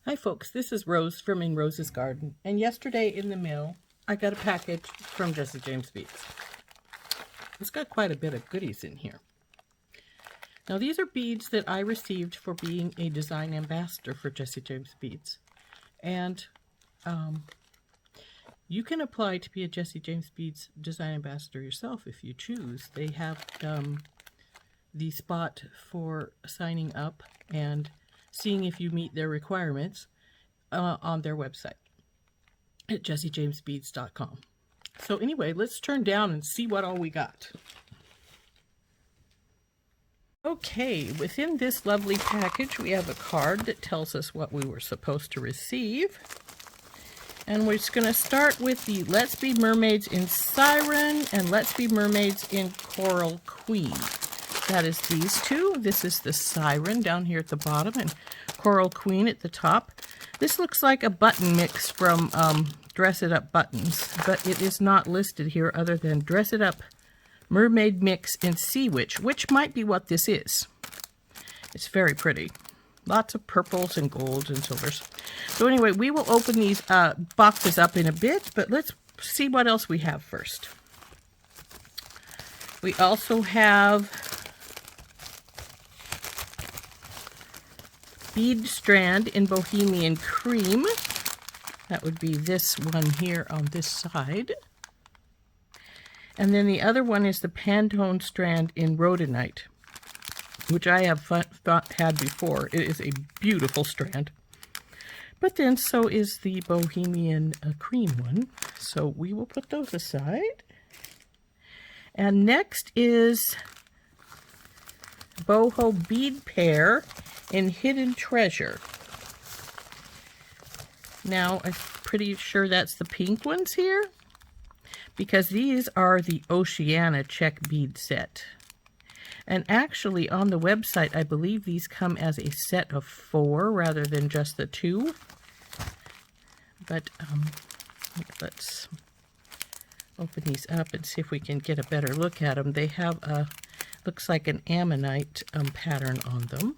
Hi folks, this is Rose from In Rose's Garden, and yesterday in the mail I got a package from Jesse James Beads. It's got quite a bit of goodies in here. Now these are beads that I received for being a design ambassador for Jesse James Beads, and you can apply to be a Jesse James Beads design ambassador yourself if you choose. They have the spot for signing up and seeing if you meet their requirements on their website at jessejamesbeads.com. So anyway, let's turn down and see what all we got. Okay, within this lovely package, we have a card that tells us what we were supposed to receive. And we're just going to start with the Let's Be Mermaids in Siren and Let's Be Mermaids in Coral Queen. That is these two. This is the Siren down here at the bottom and Coral Queen at the top. This looks like a button mix from Dress It Up Buttons, but it is not listed here other than Dress It Up Mermaid Mix in Sea Witch, which might be what this is. It's very pretty. Lots of purples and golds and silvers. So anyway, we will open these boxes up in a bit, but let's see what else we have first. We also have Bead Strand in Bohemian Cream. That would be this one here on this side. And then the other one is the Pantone Strand in Rhodonite, which I have had before. It is a beautiful strand. But then so is the Bohemian Cream one. So we will put those aside. And next is Boho Bead Pair in Hidden Treasure. Now, I'm pretty sure that's the pink ones here, because these are the Oceana Czech bead set. And actually, on the website, I believe these come as a set of 4 rather than just the 2. But let's open these up and see if we can get a better look at them. They have a, looks like an ammonite pattern on them.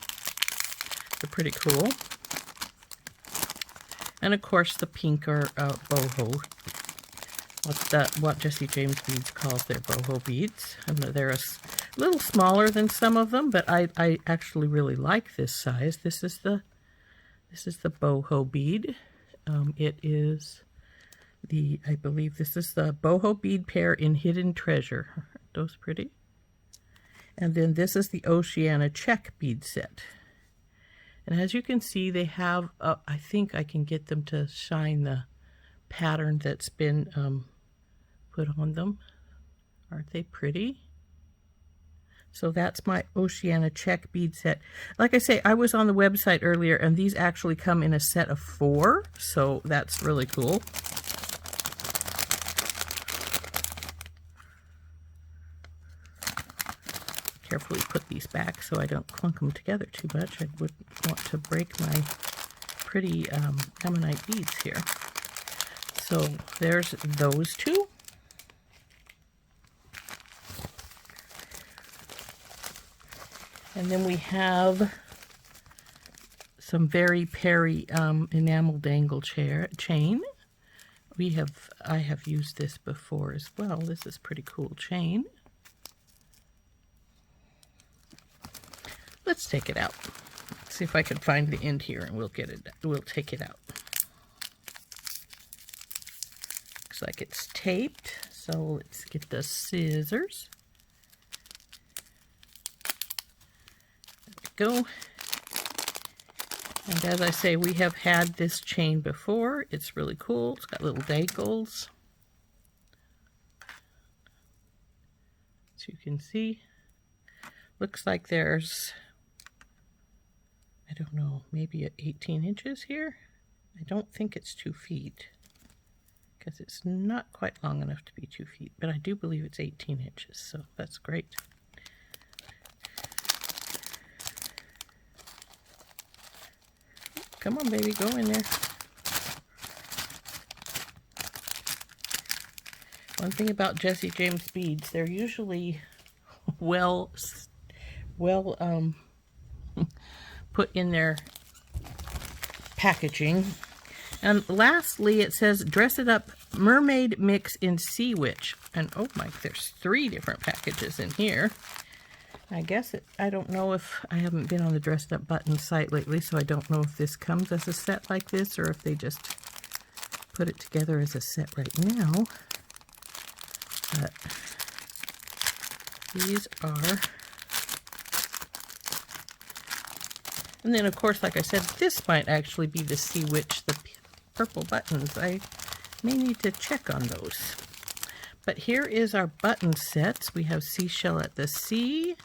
They're pretty cool. And of course the pink are boho. What Jesse James Beads calls their boho beads. And they're a little smaller than some of them, but I actually really like this size. This is the boho bead. It is the, I believe this is the Boho Bead Pair in Hidden Treasure. Aren't those pretty? And then this is the Oceana Czech bead set. And as you can see, they have, I think I can get them to shine the pattern that's been put on them. Aren't they pretty? So that's my Oceana Czech bead set. Like I say, I was on the website earlier, and these actually come in a set of 4, so that's really cool. Carefully put these back so I don't clunk them together too much. I wouldn't want to break my pretty ammonite beads here. So there's those two. And then we have some Veri Peri enamel dangle chain. I have used this before as well. This is pretty cool chain. Let's take it out. See if I can find the end here, and we'll take it out. Looks like it's taped, so let's get the scissors. There we go. And as I say, we have had this chain before. It's really cool. It's got little dangles, as you can see. Looks like there's, I don't know, maybe 18 inches here. I don't think it's 2 feet, because it's not quite long enough to be 2 feet, but I do believe it's 18 inches, so that's great. Come on, baby, go in there. One thing about Jesse James beads, they're usually well put in their packaging. And lastly, it says Dress It Up Mermaid Mix in Sea Witch. And oh my, there's 3 different packages in here. I guess I don't know if, I haven't been on the Dressed Up Button site lately, so I don't know if this comes as a set like this or if they just put it together as a set right now. But these are, and then of course, like I said, this might actually be the Sea Witch, the purple buttons. I may need to check on those. But here is our button sets. We have Seashells at the Sea,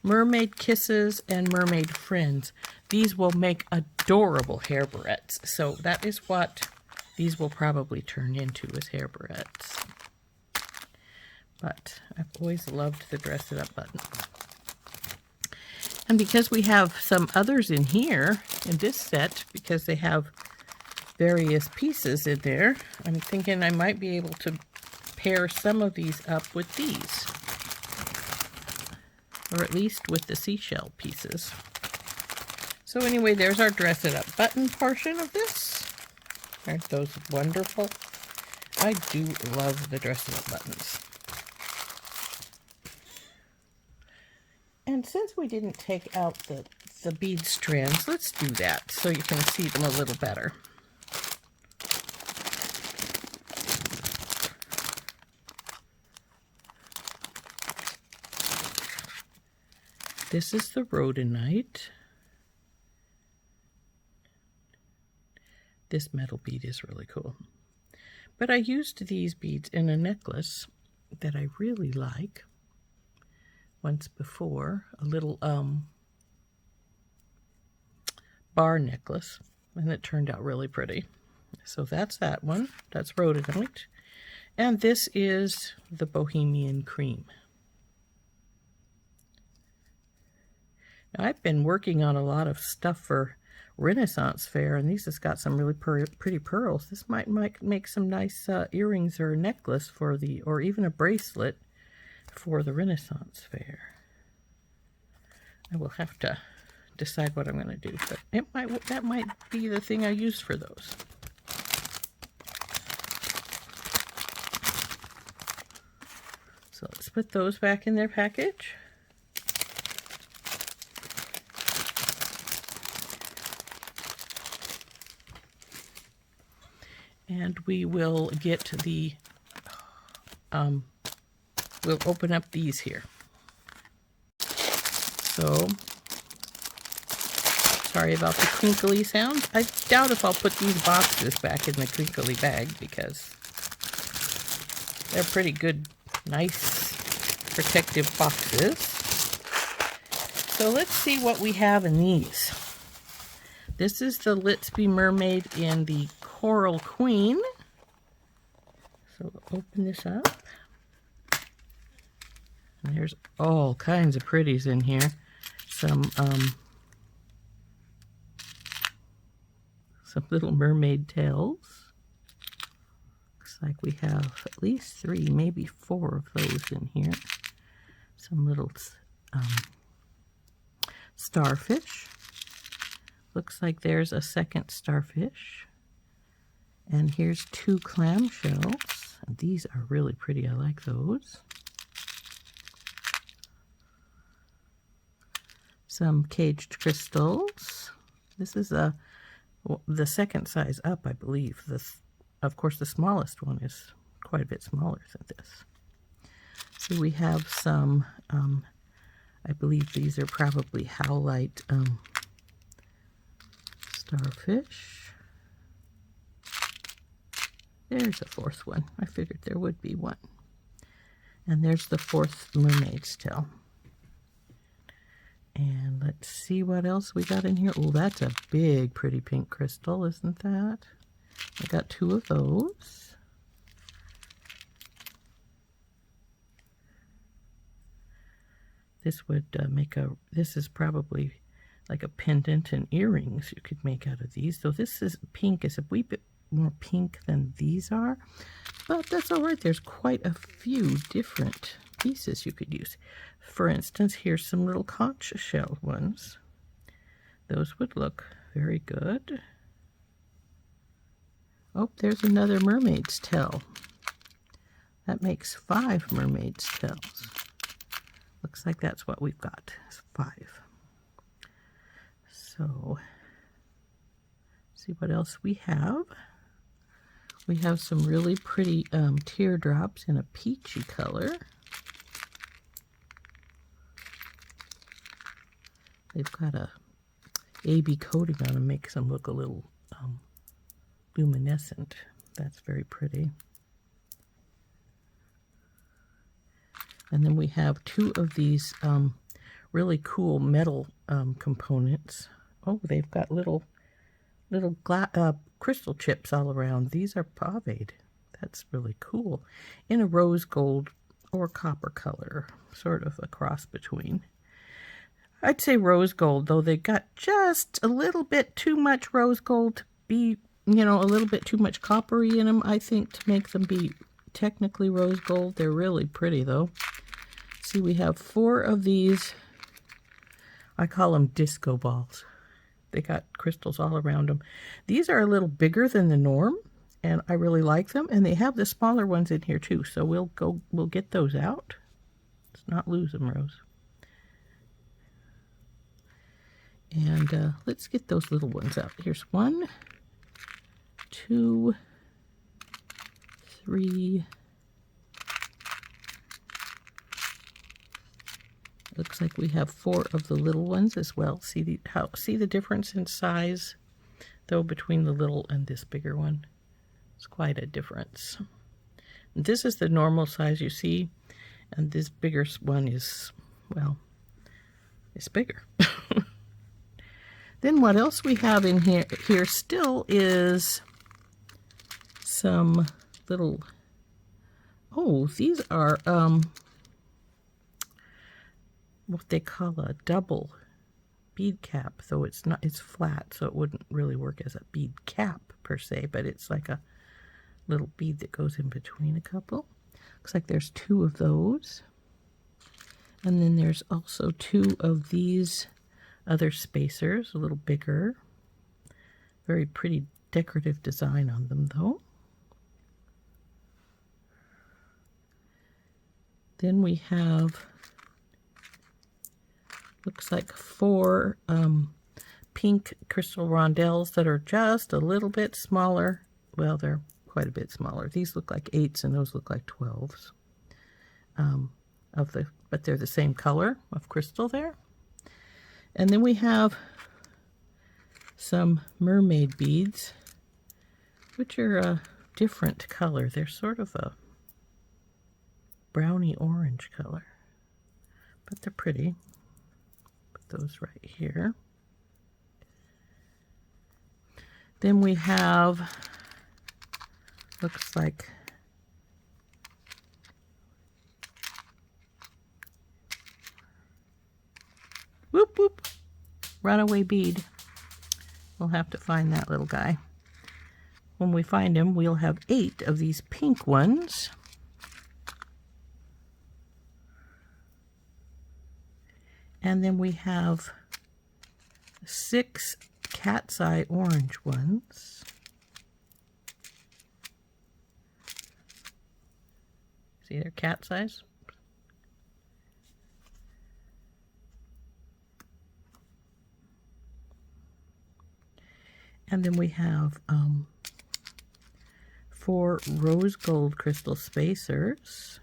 Mermaid Kisses, and Mermaid Friends. These will make adorable hair barrettes. So that is what these will probably turn into, as hair barrettes. But I've always loved the Dress It Up buttons. And because we have some others in here, in this set, because they have various pieces in there, I'm thinking I might be able to pair some of these up with these. Or at least with the seashell pieces. So anyway, there's our Dress It Up button portion of this. Aren't those wonderful? I do love the Dress It Up buttons. And since we didn't take out the bead strands, let's do that so you can see them a little better. This is the Rhodonite. This metal bead is really cool. But I used these beads in a necklace that I really like once before, a little bar necklace, and it turned out really pretty. So that's that one. That's Rhodonite. And this is the Bohemian Cream. Now, I've been working on a lot of stuff for Renaissance Fair, and these has got some really pretty pearls. This might make some nice earrings or a necklace for the, or even a bracelet for the Renaissance Fair. I will have to decide what I'm going to do, but that might be the thing I use for those. So let's put those back in their package. And we will get the, we'll open up these here. So, sorry about the crinkly sounds. I doubt if I'll put these boxes back in the crinkly bag because they're pretty good, nice, protective boxes. So let's see what we have in these. This is the Let's Be Mermaid in the Coral Queen. So we'll open this up. And there's all kinds of pretties in here. Some little mermaid tails. Looks like we have at least 3, maybe 4 of those in here. Some little starfish. Looks like there's a second starfish. And here's 2 clamshells. And these are really pretty. I like those. Some caged crystals. This is the second size up, I believe. Of course, the smallest one is quite a bit smaller than this. So we have some, I believe these are probably howlite starfish. There's a 4th one. I figured there would be one. And there's the 4th mermaid's tail. And let's see what else we got in here. Oh, that's a big, pretty pink crystal, isn't that? I got 2 of those. This would this is probably like a pendant and earrings you could make out of these. So this is pink, is a wee bit more pink than these are, but that's all right. There's quite a few different pieces you could use. For instance, here's some little conch shell ones. Those would look very good. Oh, there's another mermaid's tail. That makes 5 mermaid's tails. Looks like that's what we've got. It's 5. So, see what else we have. We have some really pretty teardrops in a peachy color. They've got a AB coating on them, makes them look a little luminescent. That's very pretty. And then we have 2 of these really cool metal components. Oh, they've got little crystal chips all around. These are paved. That's really cool. In a rose gold or copper color, sort of a cross between. I'd say rose gold, though they got just a little bit too much rose gold to be, you know, a little bit too much coppery in them, I think, to make them be technically rose gold. They're really pretty, though. See, we have 4 of these. I call them disco balls. They got crystals all around them. These are a little bigger than the norm, and I really like them. And they have the smaller ones in here, too, so we'll get those out. Let's not lose them, Rose. And let's get those little ones out. Here's 1, 2, 3. Looks like we have 4 of the little ones as well. See the difference in size, though, between the little and this bigger one. It's quite a difference. And this is the normal size you see, and this bigger one is, well, it's bigger. Then what else we have in here still is some little, oh, these are what they call a double bead cap, though it's flat, so it wouldn't really work as a bead cap per se, but it's like a little bead that goes in between a couple. Looks like there's 2 of those. And then there's also 2 of these other spacers, a little bigger. Very pretty decorative design on them, though. Then we have, looks like 4 pink crystal rondelles that are just a little bit smaller. Well, they're quite a bit smaller. These look like 8s and those look like 12s. But they're the same color of crystal there. And then we have some mermaid beads, which are a different color. They're sort of a browny orange color, but they're pretty. Put those right here. Then we have, looks like, whoop whoop, runaway bead. We'll have to find that little guy. When we find him, we'll have 8 of these pink ones. And then we have 6 cat's eye orange ones. See, they're cat's eyes. And then we have 4 rose gold crystal spacers.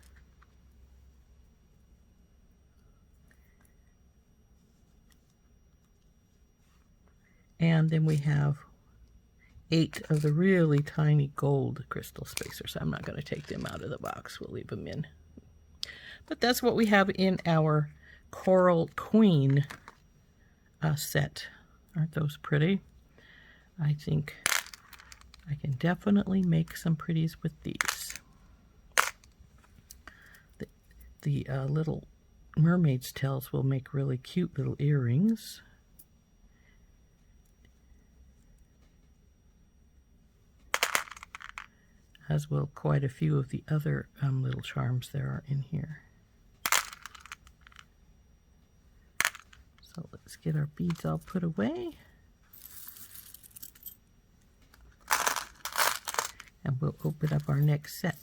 And then we have 8 of the really tiny gold crystal spacers. I'm not going to take them out of the box. We'll leave them in. But that's what we have in our Coral Queen set. Aren't those pretty? I think I can definitely make some pretties with these. The little mermaid's tails will make really cute little earrings. As will quite a few of the other little charms there are in here. So let's get our beads all put away. and we'll open up our next set.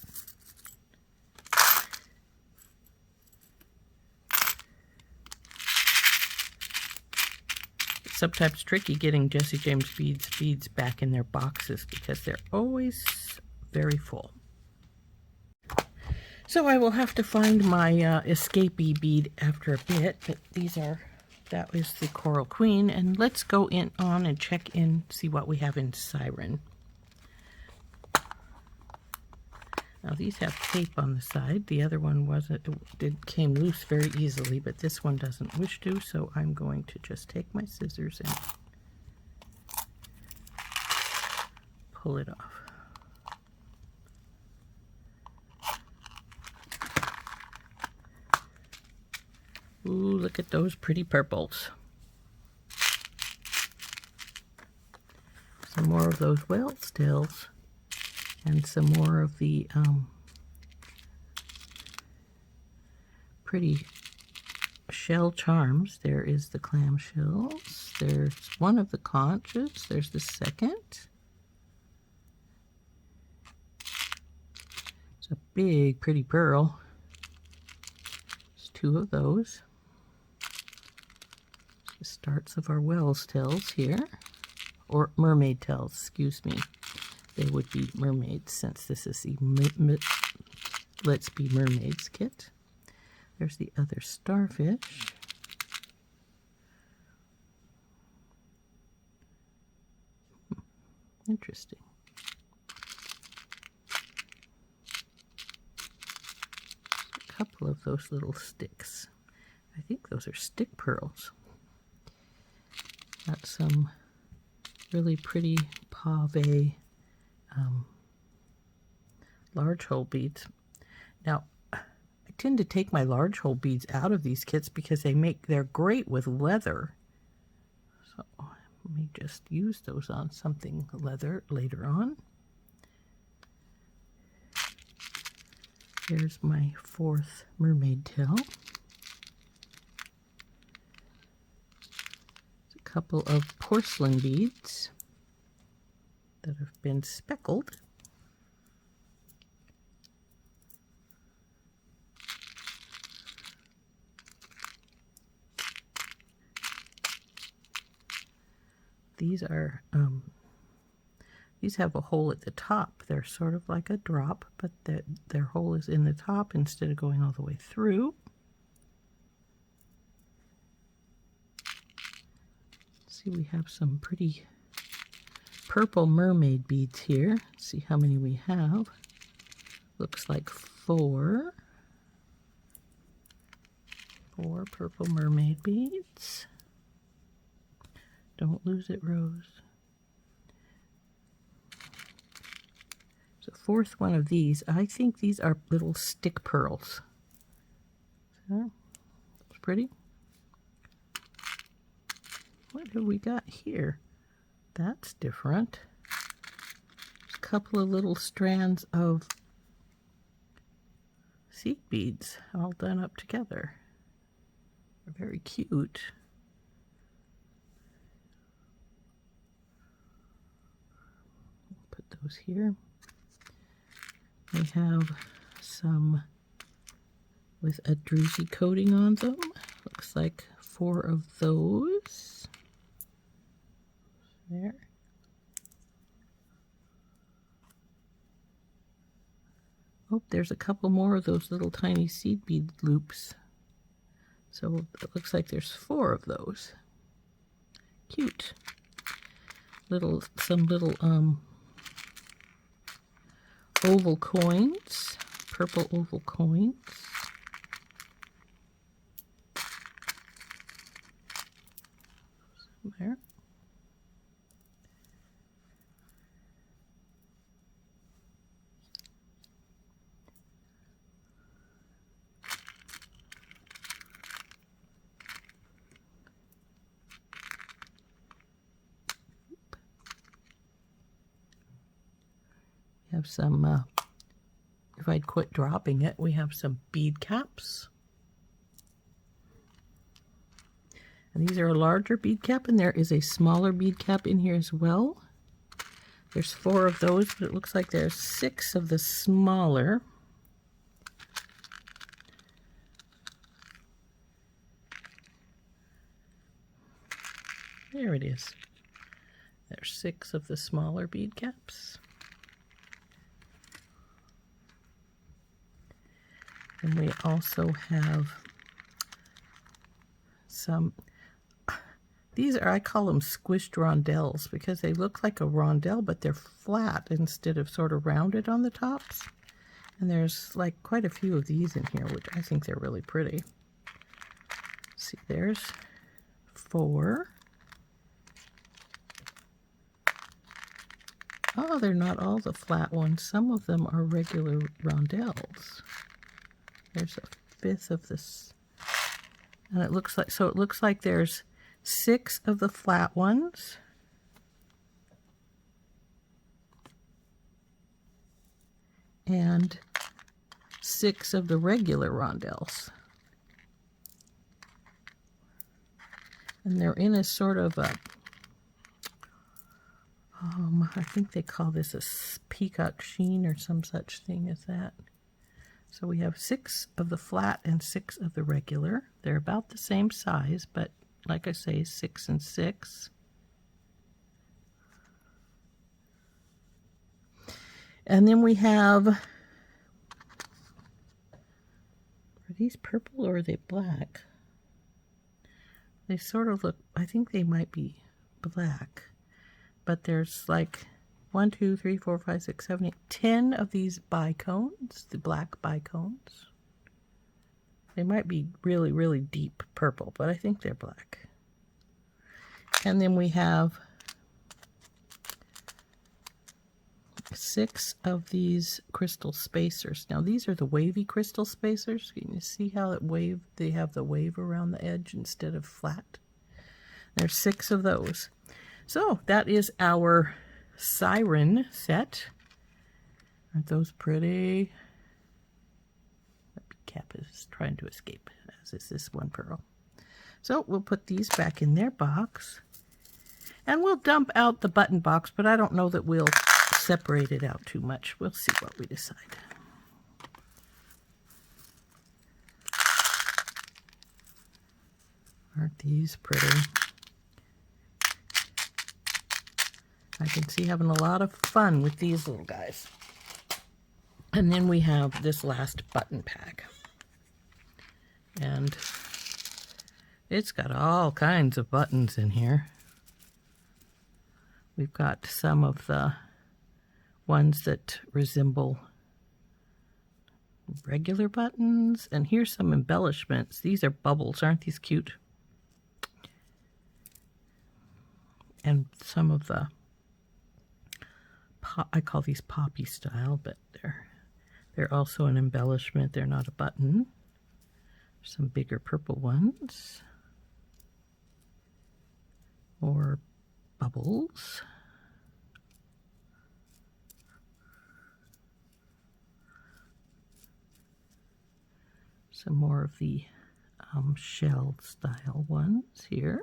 It's sometimes tricky getting Jessie James beads back in their boxes because they're always very full. So I will have to find my escapee bead after a bit, but that was the Coral Queen, and let's go on and check in, see what we have in Siren. Now these have tape on the side. The other one came loose very easily, but this one doesn't wish to, so I'm going to just take my scissors and pull it off. Ooh, look at those pretty purples. Some more of those whale stills. And some more of the pretty shell charms. There is the clam shells. There's one of the conches. There's the second. It's a big, pretty pearl. There's two of those. The starts of our whale's tails here. Or mermaid tails, excuse me. They would be mermaids since this is the Let's Be Mermaids kit. There's the other starfish. Interesting. A couple of those little sticks. I think those are stick pearls. Got some really pretty pave large hole beads. Now, I tend to take my large hole beads out of these kits because they're great with leather. So I may just use those on something leather later on. Here's my fourth mermaid tail. A couple of porcelain beads that have been speckled. These have a hole at the top. They're sort of like a drop, but their hole is in the top instead of going all the way through. Let's see, we have some pretty purple mermaid beads here. Let's see how many we have. Looks like 4. 4 purple mermaid beads. Don't lose it, Rose. So 4th one of these. I think these are little stick pearls. So, that's pretty. What have we got here? That's different. There's a couple of little strands of seed beads all done up together. They're very cute. Put those here. We have some with a druzy coating on them. Looks like 4 of those. There. Oh, there's a couple more of those little tiny seed bead loops. So it looks like there's 4 of those. Cute. Some little oval coins, purple oval coins. There. We have some, if I'd quit dropping it, we have some bead caps. And these are a larger bead cap, and there is a smaller bead cap in here as well. There's 4 of those, but it looks like there's 6 of the smaller. There it is. There's 6 of the smaller bead caps. And we also have some, these are, I call them squished rondelles because they look like a rondelle, but they're flat instead of sort of rounded on the tops. And there's like quite a few of these in here, which I think they're really pretty. See, there's 4. Oh, they're not all the flat ones. Some of them are regular rondelles. There's a 5th of this. And it looks like, so it looks like there's 6 of the flat ones. And 6 of the regular rondelles. And they're in a sort of a, I think they call this a peacock sheen or some such thing as that. So we have 6 of the flat and 6 of the regular. They're about the same size, but like I say, 6 and 6. And then we have, are these purple or are they black? They sort of look, I think they might be black. But there's like 1, 2, 3, 4, 5, 6, 7, 8, 10 of these bicones, the black bicones. They might be really, really deep purple, but I think they're black. And then we have 6 of these crystal spacers. Now these are the wavy crystal spacers. Can you see how it waved? They have the wave around the edge instead of flat. There's 6 of those. So that is our Siren set. Aren't those pretty? The cap is trying to escape, as is this one pearl. So we'll put these back in their box. And we'll dump out the button box, but I don't know that we'll separate it out too much. We'll see what we decide. Aren't these pretty? I can see having a lot of fun with these little guys. And then we have this last button pack. And it's got all kinds of buttons in here. We've got some of the ones that resemble regular buttons. And here's some embellishments. These are bubbles. Aren't these cute? And some of the, I call these poppy style, but they're also an embellishment. They're not a button. Some bigger purple ones. More bubbles. Some more of the shell style ones here.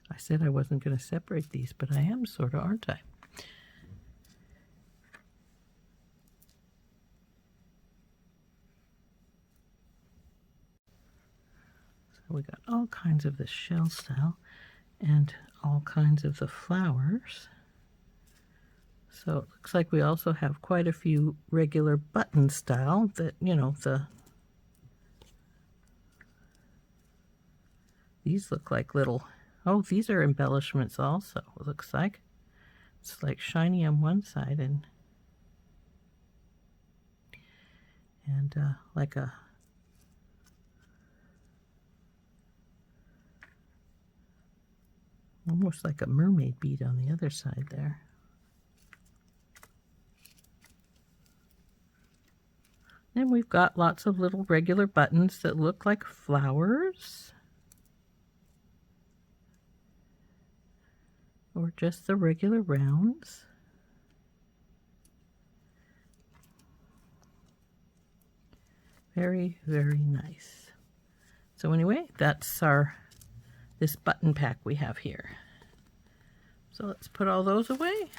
I said I wasn't going to separate these, but I am sort of, aren't I? So we got all kinds of the shell style and all kinds of the flowers. So it looks like we also have quite a few regular button style that, you know, these look like little, oh, these are embellishments also, it looks like. It's like shiny on one side and like a almost like a mermaid bead on the other side there. And we've got lots of little regular buttons that look like flowers. or just the regular rounds. Very, very nice. So anyway, that's this button pack we have here. So let's put all those away.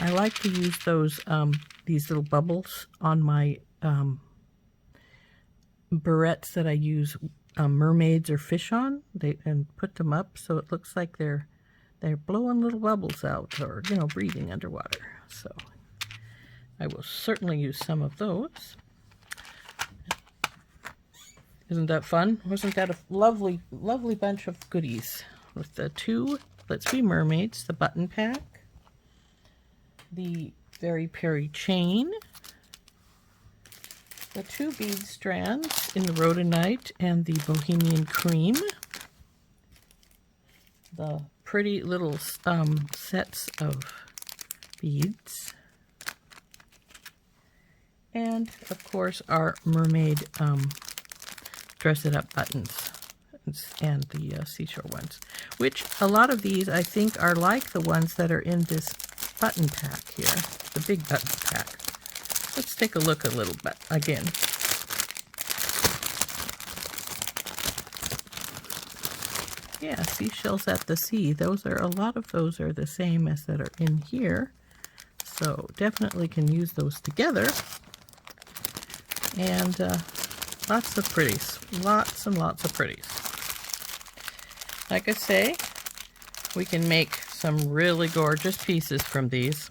I like to use these little bubbles on my barrettes that I use mermaids or fish on, and put them up so it looks like they're blowing little bubbles out, or breathing underwater. So I will certainly use some of those. Isn't that fun? Wasn't that a lovely, lovely bunch of goodies with the two Let's Be Mermaids, the button pack, the Peri chain, the 2 bead strands in the Rhodonite and the Bohemian cream, the pretty little sets of beads, and of course our mermaid dress it up buttons and the seashore ones, which a lot of these I think are like the ones that are in this button pack here, the big button pack. Let's take a look a little bit again. Yeah, Seashells at the Sea. A lot of those are the same as that are in here. So definitely can use those together. And lots of pretties. Lots and lots of pretties. Like I say, we can make some really gorgeous pieces from these.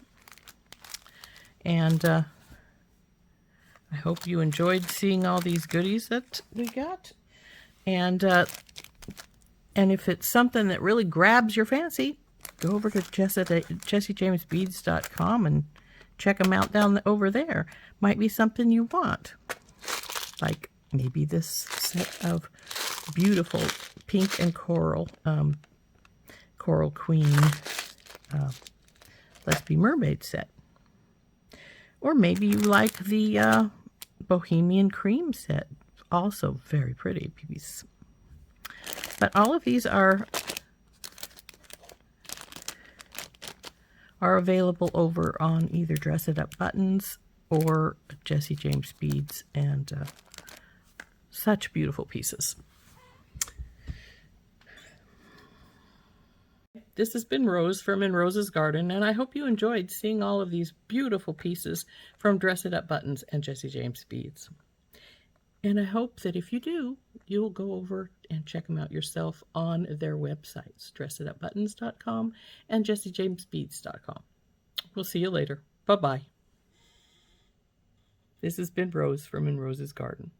And I hope you enjoyed seeing all these goodies that we got. And if it's something that really grabs your fancy, go over to jessiejamesbeads.com and check them out down over there. Might be something you want. Like maybe this set of beautiful pink and coral, Coral Queen Let's Be Mermaid set. Or maybe you like the Bohemian cream set. Also very pretty piece. But all of these are available over on either Dress It Up Buttons or Jessie James Beads, and such beautiful pieces. This has been Rose from In Rose's Garden, and I hope you enjoyed seeing all of these beautiful pieces from Dress It Up Buttons and Jessie James Beads. And I hope that if you do, you'll go over and check them out yourself on their websites, dressitupbuttons.com and jessiejamesbeads.com. We'll see you later. Bye-bye. This has been Rose from In Rose's Garden.